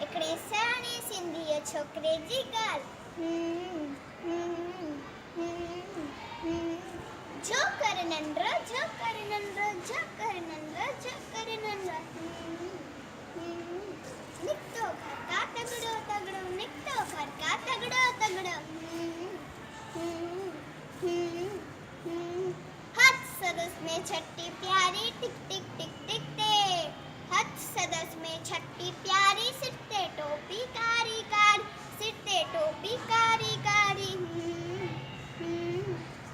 हिकिड़े सियाणे सिंधीअ छोकिरे जी ॻाल्हि। जो कर नंढड़ो, जो कर नंढड़ो, जो कर नंढड़ो, जो कर नंढड़ो। निकतो घर का तगड़ो तगड़ो, निकतो घर का तगड़ो तगड़ो। हाथ सरस में छठी प्यारी, टिक टिक टिक टिक टे। हाथ सरस में छठी प्यारी, सिर ते टोपी कारी कारी, सिर ते टोपी कारी कारी।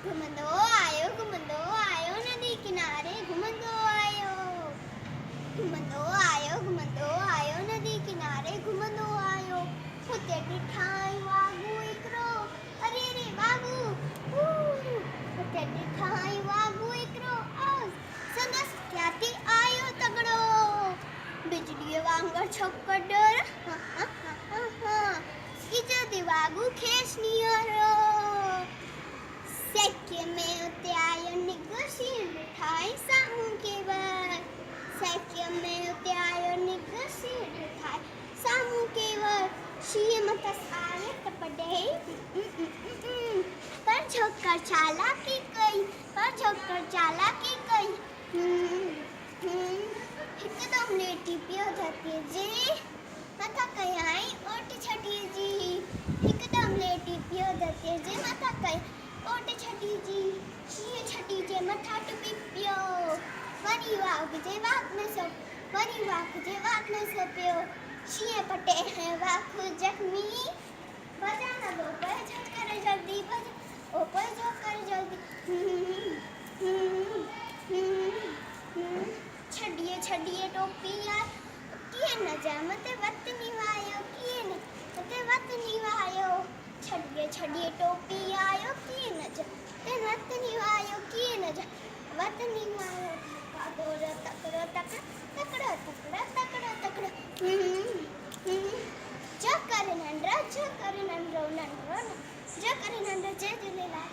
घुमंदो आयो नदी किनारे, घुमंदो आयो। घुमंदो आयो नदी किनारे, घुमंदो आयो। हुते ॾिठाई वाघू हिकिड़ो, अरे रे वाघू, हुते ॾिठाई वाघू हिकिड़ो, संदसि क्याथी आयो तगड़ो। बिजलीअ वांगुरु छोकिरो इज़त वाघू खेसि निहारो। सेके में उते आयो निगो शींहुं ॾिठाई साम्हूं केवल। सेके में उते आयो निगो शींहुं ॾिठाई साम्हूं केवल। शींहुं मथसि आयो टप ॾेई, पर छोकिरो चालाकी कई, हिकदमि लेटी पियो धरतीअ जे मथां कयाईं ओट छॾीअ जी। हिकदमि लेटी पियो धरतीअ जे मथां कई ओट छॾी जी। शींहुं छॾी जे मथां टुपी पियो, वरी वाघ जे वात में सो पियो। शींहुं पटे है वाघ जख्मी, भॼण लॻो पर जो कर जल्दी, छॾिए टोपी यार, कीअं न जाए मथे वतनी वायो, छॾिए टोपी आयो, कीअं न जाए वतनी वायो, वतनी वायो। तकड़ो तकड़ो, जो कर नंढड़ो, जो कर नंढड़ो, जय झूलेलाल।